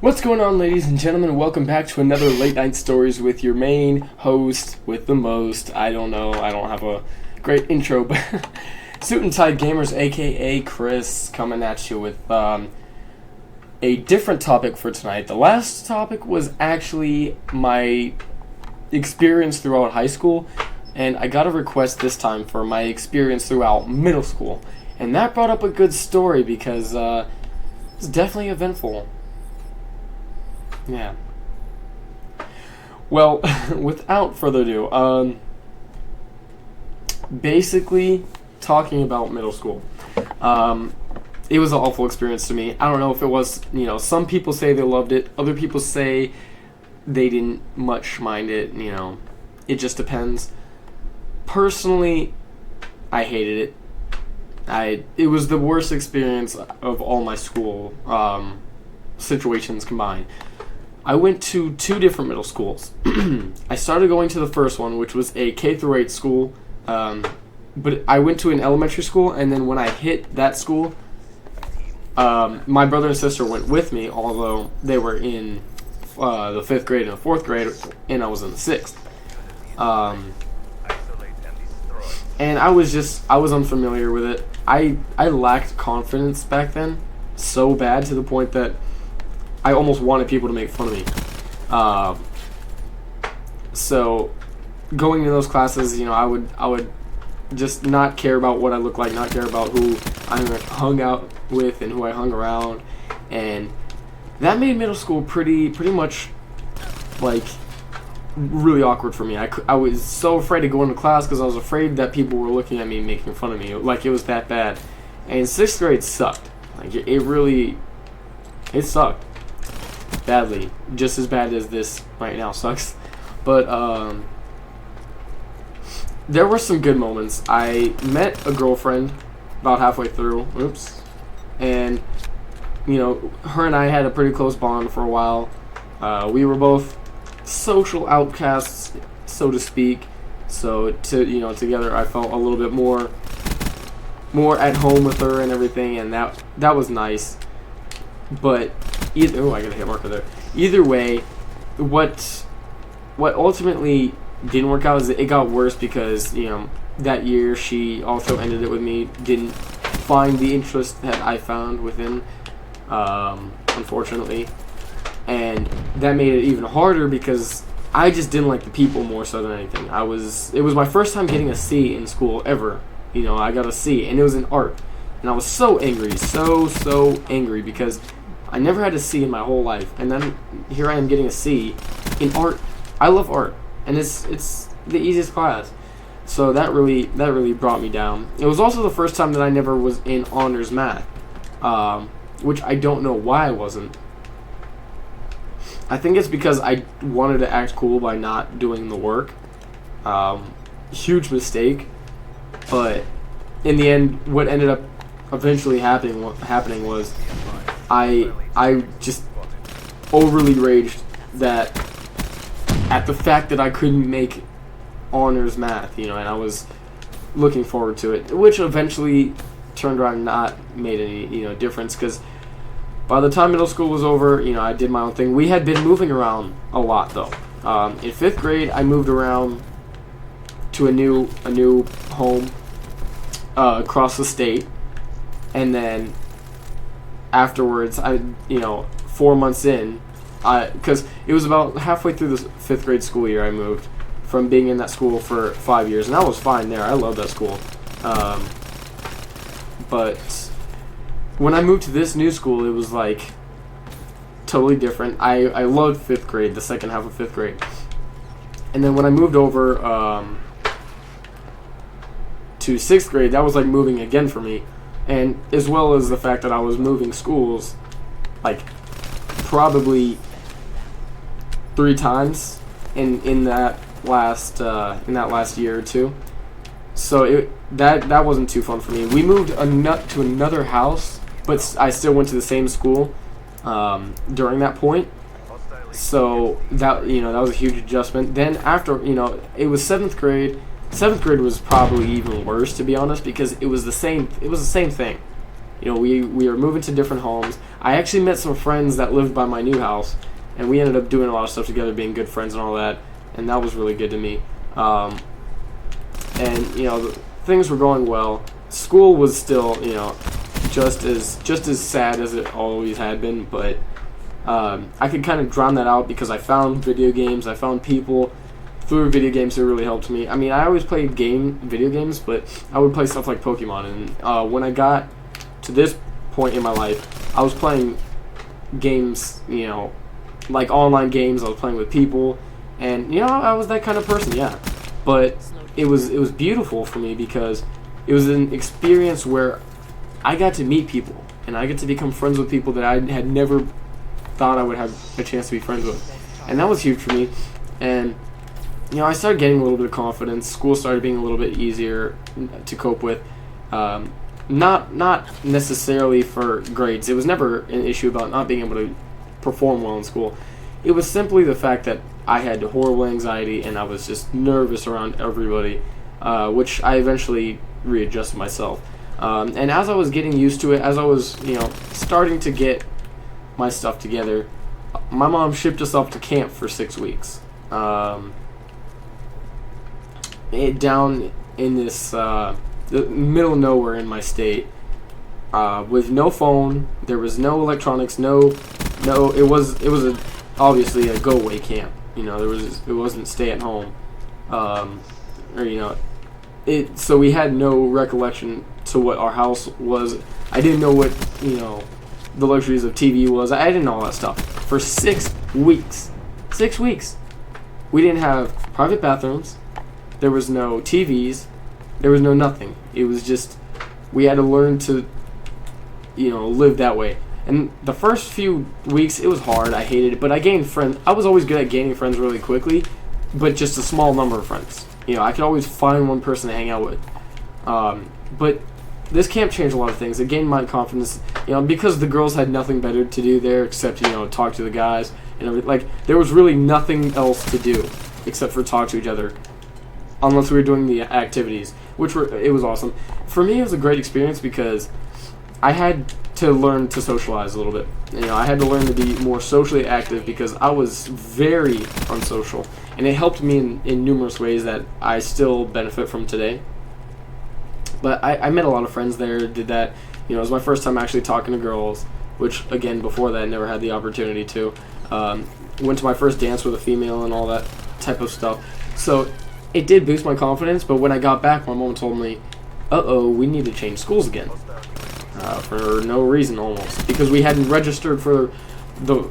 What's going on, ladies and gentlemen? Welcome back to another Late Night Stories with your main host with the most. I don't know, I don't have a great intro, but Suit and Tie Gamers, aka Chris, coming at you with a different topic for tonight. The last topic was actually my experience throughout high school, and I got a request this time for my experience throughout middle school. And that brought up a good story because it's definitely eventful. Yeah. Well, without further ado, basically talking about middle school. It was an awful experience to me. I don't know if it was, some people say they loved it. Other people say they didn't much mind it, It just depends. Personally, I hated it. It was the worst experience of all my school situations combined. I went to two different middle schools. I started going to the first one, which was a K-8 school, but I went to an elementary school, and then when I hit that school, my brother and sister went with me, although they were in the 5th grade and the 4th grade, and I was in the 6th. And I was unfamiliar with it. I lacked confidence back then so bad to the point that I almost wanted people to make fun of me. So going to those classes, I would just not care about what I looked like, not care about who I hung out with and who I hung around, and that made middle school pretty much like really awkward for me. I was so afraid to go into class because I was afraid that people were looking at me, making fun of me, like it was that bad. And 6th grade sucked. Like it sucked badly, just as bad as this right now sucks. But there were some good moments. I met a girlfriend about halfway through. Oops. And her and I had a pretty close bond for a while. We were both social outcasts, so to speak. So together I felt a little bit more at home with her and everything, and that was nice. But I got a hit marker there. Either way, what ultimately didn't work out is it got worse because that year she also ended it with me. Didn't find the interest that I found within, unfortunately, and that made it even harder because I just didn't like the people more so than anything. It was my first time getting a C in school ever. I got a C, and it was in art, and I was so angry, so angry because I never had a C in my whole life, and then here I am getting a C in art. I love art, and it's the easiest class. So that really brought me down. It was also the first time that I never was in honors math, which I don't know why I wasn't. I think it's because I wanted to act cool by not doing the work. Huge mistake, but in the end, what ended up eventually happening was I just overly raged at the fact that I couldn't make honors math, and I was looking forward to it, which eventually turned around not made any difference because by the time middle school was over, I did my own thing. We had been moving around a lot though. In 5th grade, I moved around to a new home across the state, and then afterwards, 4 months in, because it was about halfway through the 5th grade school year, I moved from being in that school for 5 years, and I was fine there. I loved that school. But when I moved to this new school, it was like totally different. I loved 5th grade, the second half of 5th grade. And then when I moved over to 6th grade, that was like moving again for me. And as well as the fact that I was moving schools, like probably 3 times in that last year or two. So that wasn't too fun for me. We moved to another house, but I still went to the same school during that point. So that was a huge adjustment. Then after it was 7th grade. 7th grade was probably even worse, to be honest, because it was the same thing. we were moving to different homes. I actually met some friends that lived by my new house, and we ended up doing a lot of stuff together, being good friends and all that, and that was really good to me. And things were going well. School was still, just as sad as it always had been, but I could kind of drown that out because I found video games. I found people through video games who really helped me. I mean, I always played video games, but I would play stuff like Pokemon. And when I got to this point in my life, I was playing games, like online games. I was playing with people, and I was that kind of person, yeah. But it was beautiful for me because it was an experience where I got to meet people, and I get to become friends with people that I had never thought I would have a chance to be friends with. And that was huge for me. And, I started getting a little bit of confidence. School started being a little bit easier to cope with. Not necessarily for grades. It was never an issue about not being able to perform well in school. It was simply the fact that I had horrible anxiety and I was just nervous around everybody, which I eventually readjusted myself. And as I was getting used to it, as I was, starting to get my stuff together, my mom shipped us off to camp for 6 weeks. Down in this the middle of nowhere in my state, with no phone. There was no electronics. No. It was obviously a go away camp. It wasn't stay at home, So we had no recollection to what our house was. I didn't know what the luxuries of TV was. I didn't know all that stuff for 6 weeks. 6 weeks. We didn't have private bathrooms. There was no TVs. There was no nothing. It was just we had to learn to live that way. And the first few weeks, it was hard. I hated it, but I gained friends. I was always good at gaining friends really quickly, but just a small number of friends. I could always find one person to hang out with. But this camp changed a lot of things. It gained my confidence, because the girls had nothing better to do there except, talk to the guys and everything. Like, there was really nothing else to do except for talk to each other, unless we were doing the activities, it was awesome. For me, it was a great experience because I had to learn to socialize a little bit. I had to learn to be more socially active because I was very unsocial, and it helped me in numerous ways that I still benefit from today. But I met a lot of friends there, did that. It was my first time actually talking to girls, which, again, before that, I never had the opportunity to. Went to my first dance with a female and all that type of stuff. So it did boost my confidence, but when I got back, my mom told me, we need to change schools again. For no reason, almost. Because we hadn't registered for the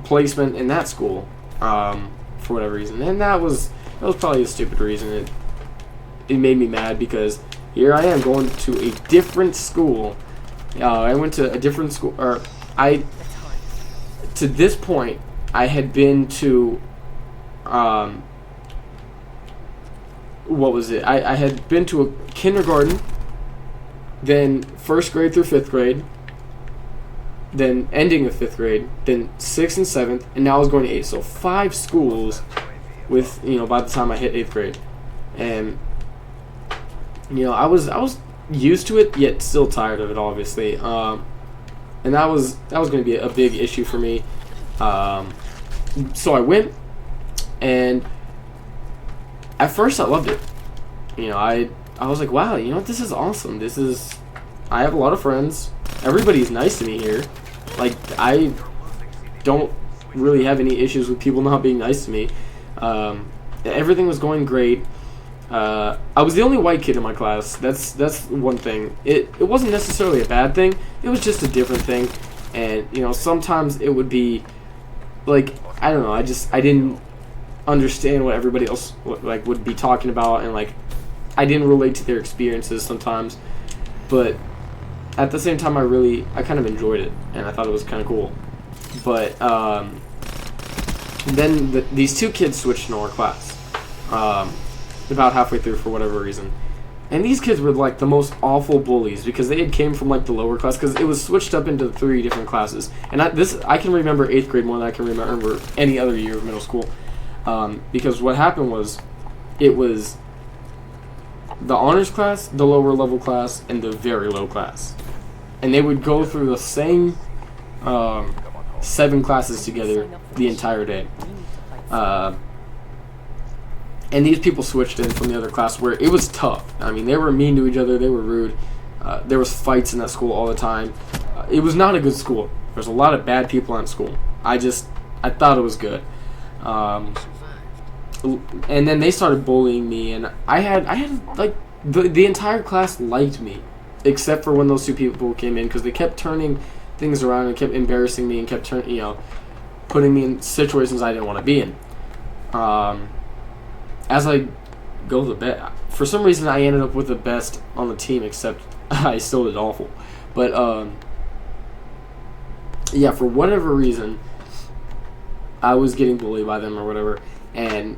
placement in that school, for whatever reason. And that was probably a stupid reason. It made me mad because here I am going to a different school. I went to a different school, to this point, I had been to, what was it? I had been to a kindergarten, then first grade through fifth grade, then ending of fifth grade, then 6th and 7th, and now I was going to 8th. So 5 schools with, by the time I hit 8th grade. And, I was used to it, yet still tired of it, obviously. And that was going to be a big issue for me. So I went, and at first I loved it. I was like, wow, this is awesome. I have a lot of friends. Everybody's nice to me here. Like, I don't really have any issues with people not being nice to me. Everything was going great. I was the only white kid in my class. That's one thing. It wasn't necessarily a bad thing. It was just a different thing. And, sometimes it would be, like, I don't know, I didn't understand what everybody else, would be talking about, and, I didn't relate to their experiences sometimes, but at the same time, I kind of enjoyed it, and I thought it was kind of cool. But then these 2 kids switched to our class about halfway through for whatever reason, and these kids were the most awful bullies because they had came from the lower class because it was switched up into 3 different classes, and I can remember 8th grade more than I can remember any other year of middle school, because what happened was it was the honors class, the lower level class, and the very low class. and they would go through the same 7 classes together the entire day. And these people switched in from the other class where it was tough. I mean, they were mean to each other. They were rude. There was fights in that school all the time. It was not a good school. There's a lot of bad people in school. I thought it was good. And then they started bullying me, and I had like the entire class liked me, except for when those 2 people came in, because they kept turning things around and kept embarrassing me and kept putting me in situations I didn't want to be in. As I go to bed, for some reason I ended up with the best on the team, except I still did awful. But yeah, for whatever reason, I was getting bullied by them or whatever, and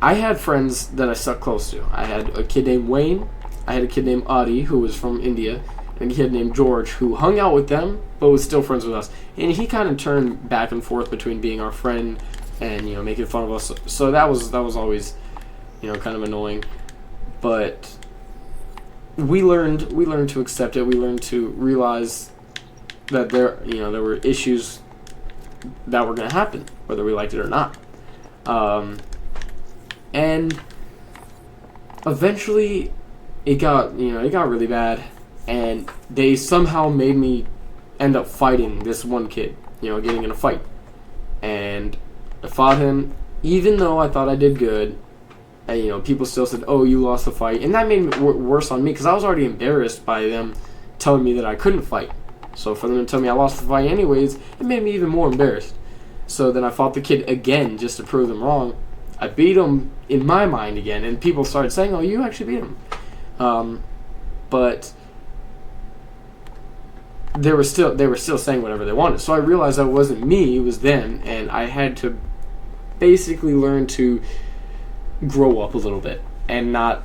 I had friends that I stuck close to. I had a kid named Wayne, I had a kid named Adi, who was from India, and a kid named George, who hung out with them, but was still friends with us. And he kind of turned back and forth between being our friend and, making fun of us. So that was always, kind of annoying. But we learned to accept it. We learned to realize that there were issues that were going to happen, whether we liked it or not. And eventually it got really bad, and they somehow made me end up fighting this one kid, getting in a fight. And I fought him, even though I thought I did good. And, people still said, "Oh, you lost the fight," and that made it worse on me, because I was already embarrassed by them telling me that I couldn't fight. So for them to tell me I lost the fight anyways, it made me even more embarrassed. So then I fought the kid again just to prove them wrong. I beat him in my mind again, and people started saying, "Oh, you actually beat him." But they were still saying whatever they wanted. So I realized that it wasn't me, it was them, and I had to basically learn to grow up a little bit and not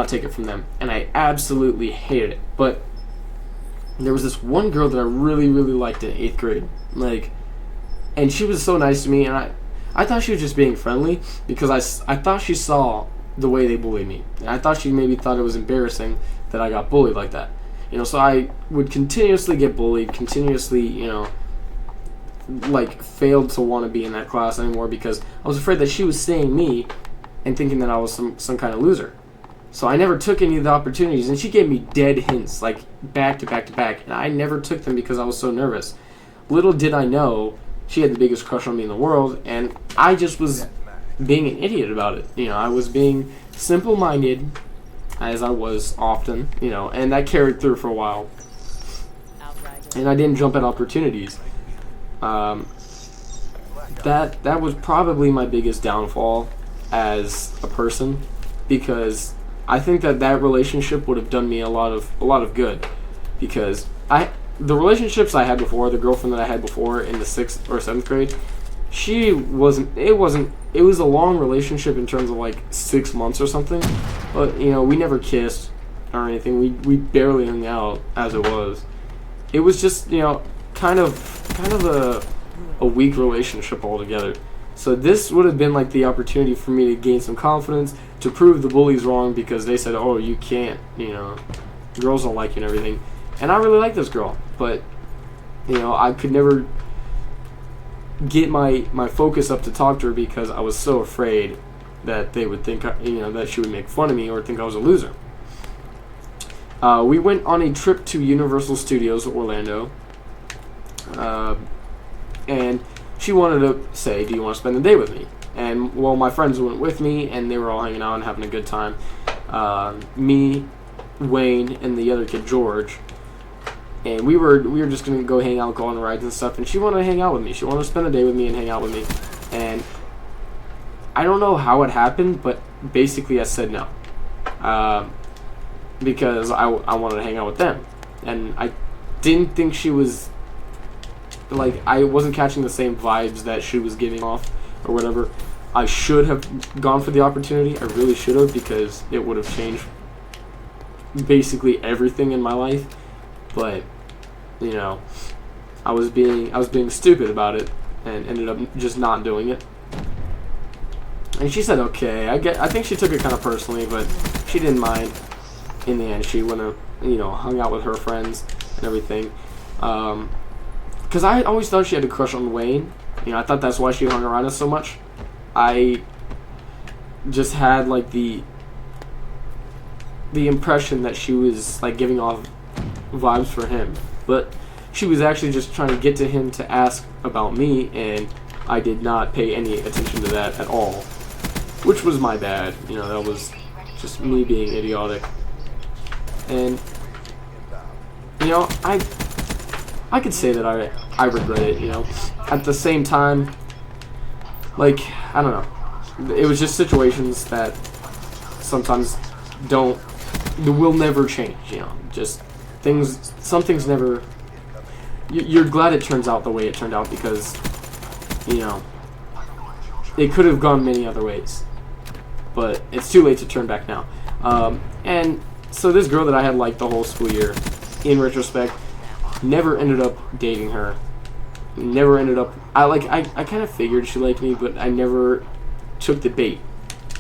take it from them. And I absolutely hated it. But there was this one girl that I really, really liked in 8th grade. And she was so nice to me, and I thought she was just being friendly, because I thought she saw the way they bullied me. And I thought she maybe thought it was embarrassing that I got bullied like that. So I would continuously get bullied, continuously, failed to want to be in that class anymore, because I was afraid that she was seeing me and thinking that I was some kind of loser. So I never took any of the opportunities, and she gave me dead hints, back to back to back, and I never took them because I was so nervous. Little did I know, she had the biggest crush on me in the world, and I just was being an idiot about it. I was being simple-minded, as I was often, and that carried through for a while. And I didn't jump at opportunities. That was probably my biggest downfall as a person, because I think that relationship would have done me a lot of good, because the relationships I had before, the girlfriend that I had before in the 6th or 7th grade, it was a long relationship in terms of 6 months or something, but we never kissed or anything. We barely hung out as it was. It was just kind of a weak relationship altogether. So this would have been the opportunity for me to gain some confidence, to prove the bullies wrong, because they said, "Oh, you can't, girls don't like you," and everything. And I really like this girl, but I could never get my focus up to talk to her, because I was so afraid that they would think that she would make fun of me or think I was a loser. We went on a trip to Universal Studios Orlando, and she wanted to say, "Do you want to spend the day with me?" And my friends went with me, and they were all hanging out and having a good time. Me, Wayne, and the other kid George. And we were just going to go hang out, go on rides and stuff, and she wanted to hang out with me. She wanted to spend a day with me and hang out with me. And I don't know how it happened, but basically I said no. Because I wanted to hang out with them. And I didn't think she was, I wasn't catching the same vibes that she was giving off or whatever. I should have gone for the opportunity. I really should have, because it would have changed basically everything in my life. But I was being stupid about it and ended up just not doing it. And she said okay. I think she took it kind of personally, but she didn't mind. In the end, she went to hung out with her friends and everything. Because I always thought she had a crush on Wayne. I thought that's why she hung around us so much. I just had like the impression that she was like giving off vibes for him, but she was actually just trying to get to him to ask about me, and I did not pay any attention to that at all, which was my bad. That was just me being idiotic. And I could say that I regret it. At the same time, like, I don't know, it was just situations that sometimes will never change. Just some things never. You're glad it turns out the way it turned out, because it could have gone many other ways, but it's too late to turn back now. And so this girl that I had liked the whole school year, in retrospect, never ended up dating her. Never ended up. I kind of figured she liked me, but I never took the bait,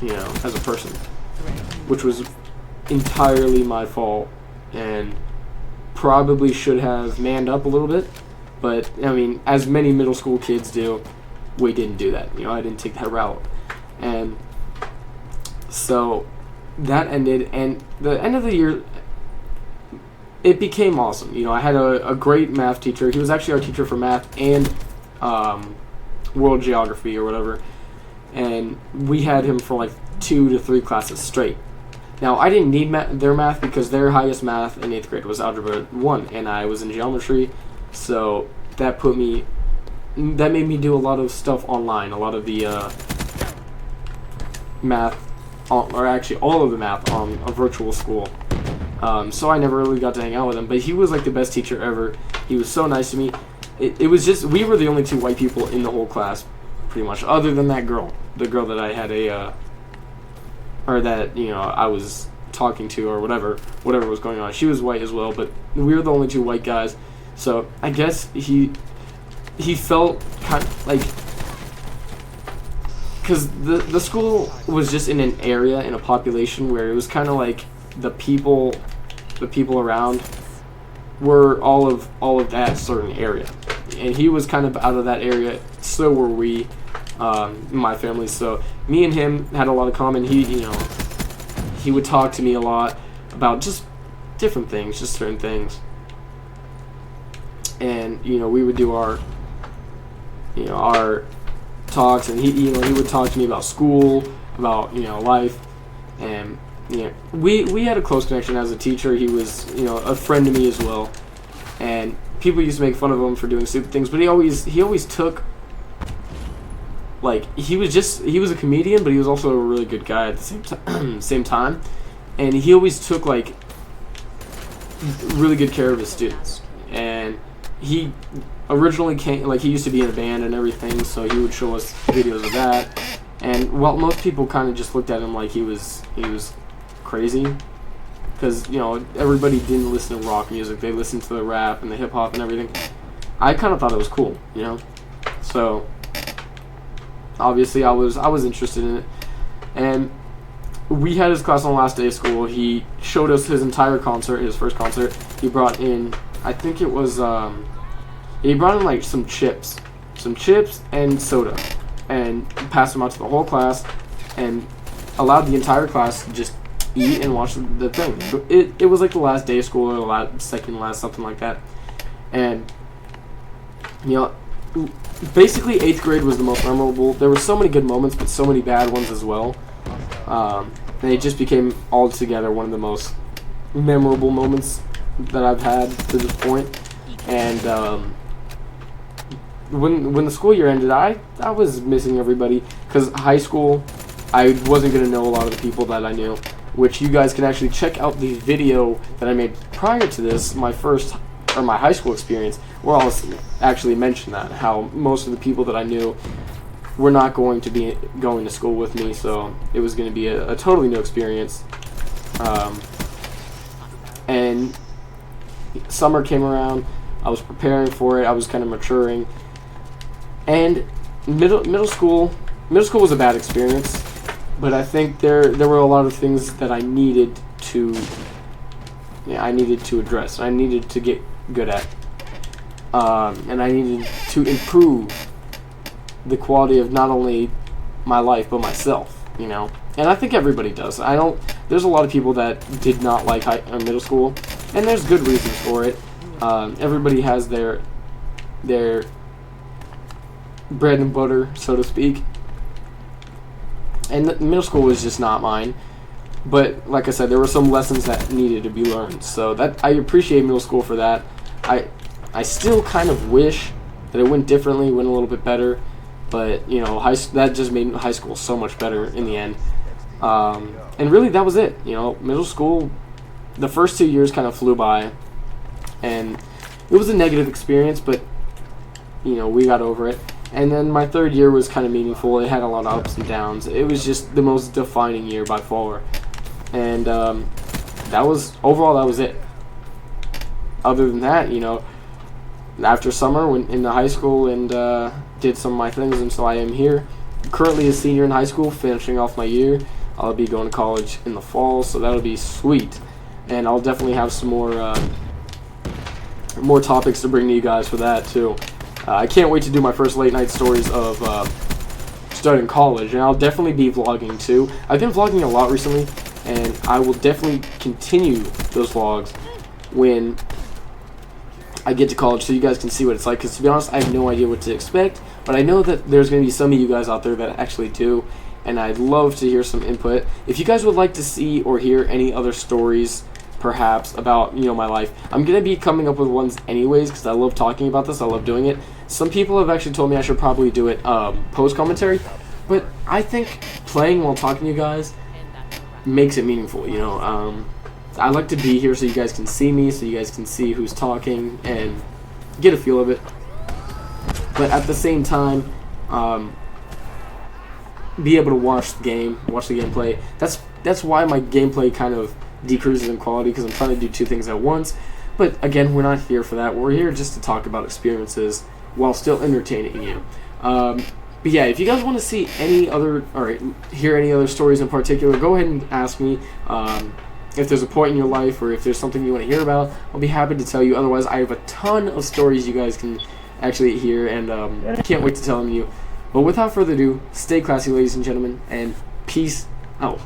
as a person, which was entirely my fault, and probably should have manned up a little bit. But I mean, as many middle school kids do, we didn't do that. I didn't take that route, and so that ended. And the end of the year, it became awesome. I had a great math teacher. He was actually our teacher for math and world geography or whatever, and we had him for like 2 to 3 classes straight. Now, I didn't need their math, because their highest math in 8th grade was Algebra 1, and I was in geometry, so that made me do a lot of stuff online, a lot of the math, or actually all of the math on a virtual school. So I never really got to hang out with him, but he was like the best teacher ever. He was so nice to me. It was just, we were the only 2 white people in the whole class, pretty much, other than that girl, the girl that I had or that, I was talking to, or whatever was going on. She was white as well, but we were the only 2 white guys. So I guess he felt kind of like, because the school was just in an area, in a population where it was kind of like the people around were all of that certain area, and he was kind of out of that area. So were we. My family. So me and him had a lot of common. He would talk to me a lot about just different things, just certain things, and we would do our talks, and he would talk to me about school, about life, and we had a close connection as a teacher. He was a friend to me as well, and people used to make fun of him for doing stupid things, but he always took. Like, he was a comedian, but he was also a really good guy at the same time, and he always took like really good care of his students. And he originally he used to be in a band and everything, so he would show us videos of that. And while most people kind of just looked at him like he was crazy, because everybody didn't listen to rock music; they listened to the rap and the hip hop and everything. I kind of thought it was cool, so. Obviously, I was interested in it, and we had his class on the last day of school. He showed us his entire concert, his first concert. He brought in, I think it was, he brought in like some chips and soda, and passed them out to the whole class, and allowed the entire class to just eat and watch the thing. It was like the last day of school, or the second last, something like that, and basically 8th grade was the most memorable. There were so many good moments, but so many bad ones as well. And it just became altogether one of the most memorable moments that I've had to this point. And when the school year ended, I was missing everybody, because high school, I wasn't going to know a lot of the people that I knew, which you guys can actually check out the video that I made prior to this, my high school experience, where I'll actually mention that, how most of the people that I knew were not going to be going to school with me, so it was going to be a totally new experience. And summer came around, I was preparing for it, I was kind of maturing, and middle school was a bad experience, but I think there were a lot of things that I needed to I needed to address, I needed to get good at, and I needed to improve the quality of not only my life but myself, And I think everybody does. There's a lot of people that did not like middle school, and there's good reasons for it. Everybody has their bread and butter, so to speak. And middle school was just not mine. But like I said, there were some lessons that needed to be learned. So that I appreciate middle school for that. I still kind of wish that it went differently, went a little bit better. But that just made high school so much better in the end. And really, that was it. Middle school, the first 2 years kind of flew by, and it was a negative experience. But we got over it. And then my third year was kind of meaningful. It had a lot of ups and downs. It was just the most defining year by far. And that was it. Other than that, after summer, went into high school and did some of my things, and so I am here. Currently a senior in high school, finishing off my year. I'll be going to college in the fall, so that'll be sweet. And I'll definitely have some more topics to bring to you guys for that too. I can't wait to do my first late night stories of starting college, and I'll definitely be vlogging too. I've been vlogging a lot recently, and I will definitely continue those vlogs when I get to college, so you guys can see what it's like. Because to be honest, I have no idea what to expect, but I know that there's going to be some of you guys out there that actually do, and I'd love to hear some input. If you guys would like to see or hear any other stories, perhaps, about my life, I'm going to be coming up with ones anyways, because I love talking about this. I love doing it. Some people have actually told me I should probably do it post commentary, but I think playing while talking to you guys makes it meaningful. I like to be here so you guys can see me, so you guys can see who's talking and get a feel of it. But at the same time, be able to watch the gameplay. That's why my gameplay kind of decreases in quality, because I'm trying to do two things at once. But again, we're not here for that. We're here just to talk about experiences while still entertaining you. But yeah, if you guys want to see hear any other stories in particular, go ahead and ask me. If there's a point in your life, or if there's something you want to hear about, I'll be happy to tell you. Otherwise, I have a ton of stories you guys can actually hear, and I can't wait to tell them to you. But without further ado, stay classy, ladies and gentlemen, and peace out.